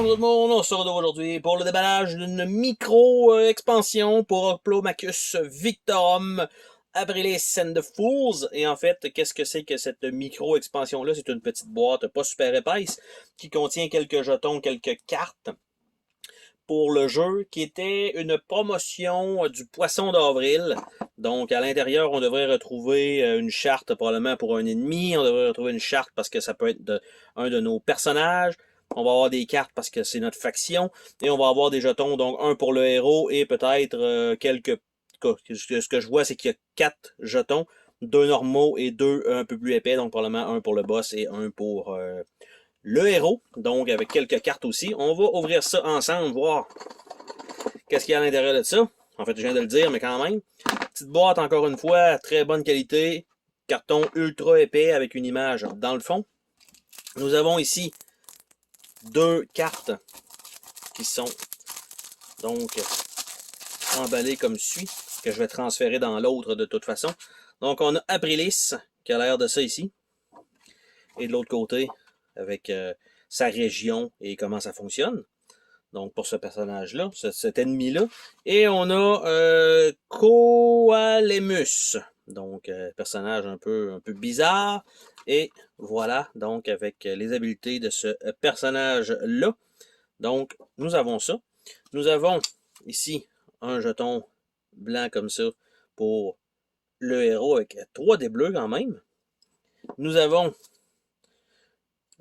Bonjour tout le monde, on se retrouve aujourd'hui pour le déballage d'une micro-expansion pour Hoplomachus Victorum Abrilis and the Fools. Et en fait, qu'est-ce que c'est que cette micro-expansion-là? C'est une petite boîte pas super épaisse qui contient quelques jetons, quelques cartes pour le jeu, qui était une promotion du Poisson d'avril. Donc, à l'intérieur, on devrait retrouver une charte probablement pour un ennemi. On devrait retrouver une charte parce que ça peut être un de nos personnages. On va avoir des cartes parce que c'est notre faction. Et on va avoir des jetons, donc un pour le héros et peut-être quelques... Ce que je vois, c'est qu'il y a 4 jetons. 2 normaux et 2 un peu plus épais. Donc, probablement un pour le boss et un pour le héros. Donc, avec quelques cartes aussi. On va ouvrir ça ensemble, voir qu'est-ce qu'il y a à l'intérieur de ça. En fait, je viens de le dire, mais quand même. Petite boîte, encore une fois, très bonne qualité. Carton ultra épais avec une image dans le fond. Nous avons ici 2 cartes qui sont donc emballées comme suit, que je vais transférer dans l'autre de toute façon. Donc, on a Aprilis, qui a l'air de ça ici. Et de l'autre côté, avec sa région et comment ça fonctionne. Donc, pour ce personnage-là, cet ennemi-là. Et on a Koalemus. Donc, personnage un peu bizarre. Et voilà, donc, avec les habiletés de ce personnage-là. Donc, nous avons ça. Nous avons ici un jeton blanc comme ça pour le héros avec 3 dés bleus quand même. Nous avons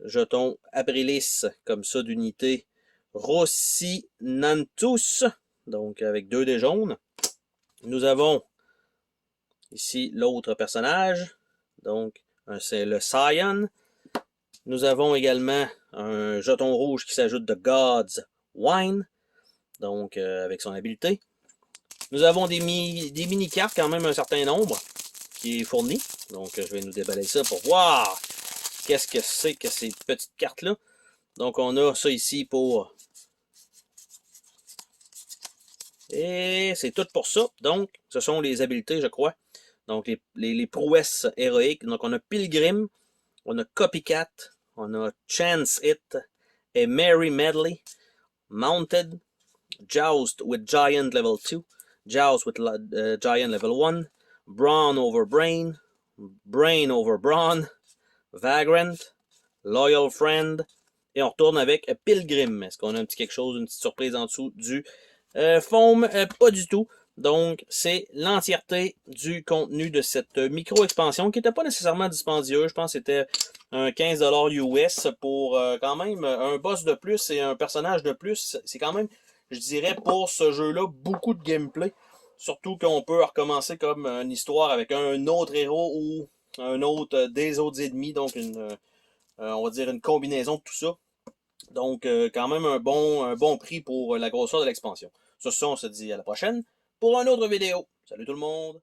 jeton Abrilis comme ça d'unité Rossinantus, donc avec 2 dés jaunes. Nous avons ici l'autre personnage, donc c'est le Scion. Nous avons également un jeton rouge qui s'ajoute de God's Wine, donc avec son habileté. Nous avons des mini-cartes, quand même un certain nombre, qui est fourni. Donc je vais nous déballer ça pour voir qu'est-ce que c'est que ces petites cartes-là. Donc on a ça ici pour... Et c'est tout pour ça. Donc, ce sont les habiletés, je crois. Donc, les prouesses héroïques. Donc, on a Pilgrim, on a Copycat, on a Chance It, et Merry Medley, Mounted, Joust with Giant level 2, Joust with Giant level 1, Brawn over Brain, Brain over Brawn, Vagrant, Loyal Friend, et on retourne avec Pilgrim. Est-ce qu'on a un petit quelque chose, une petite surprise en dessous du foam? Pas du tout. Donc, c'est l'entièreté du contenu de cette micro-expansion qui n'était pas nécessairement dispendieuse. Je pense que c'était un 15$ US pour quand même un boss de plus et un personnage de plus. C'est quand même, je dirais, pour ce jeu-là, beaucoup de gameplay. Surtout qu'on peut recommencer comme une histoire avec un autre héros ou un autre des autres ennemis. Donc, on va dire une combinaison de tout ça. Donc, quand même un bon prix pour la grosseur de l'expansion. Sur ce, on se dit à la prochaine pour une autre vidéo. Salut tout le monde!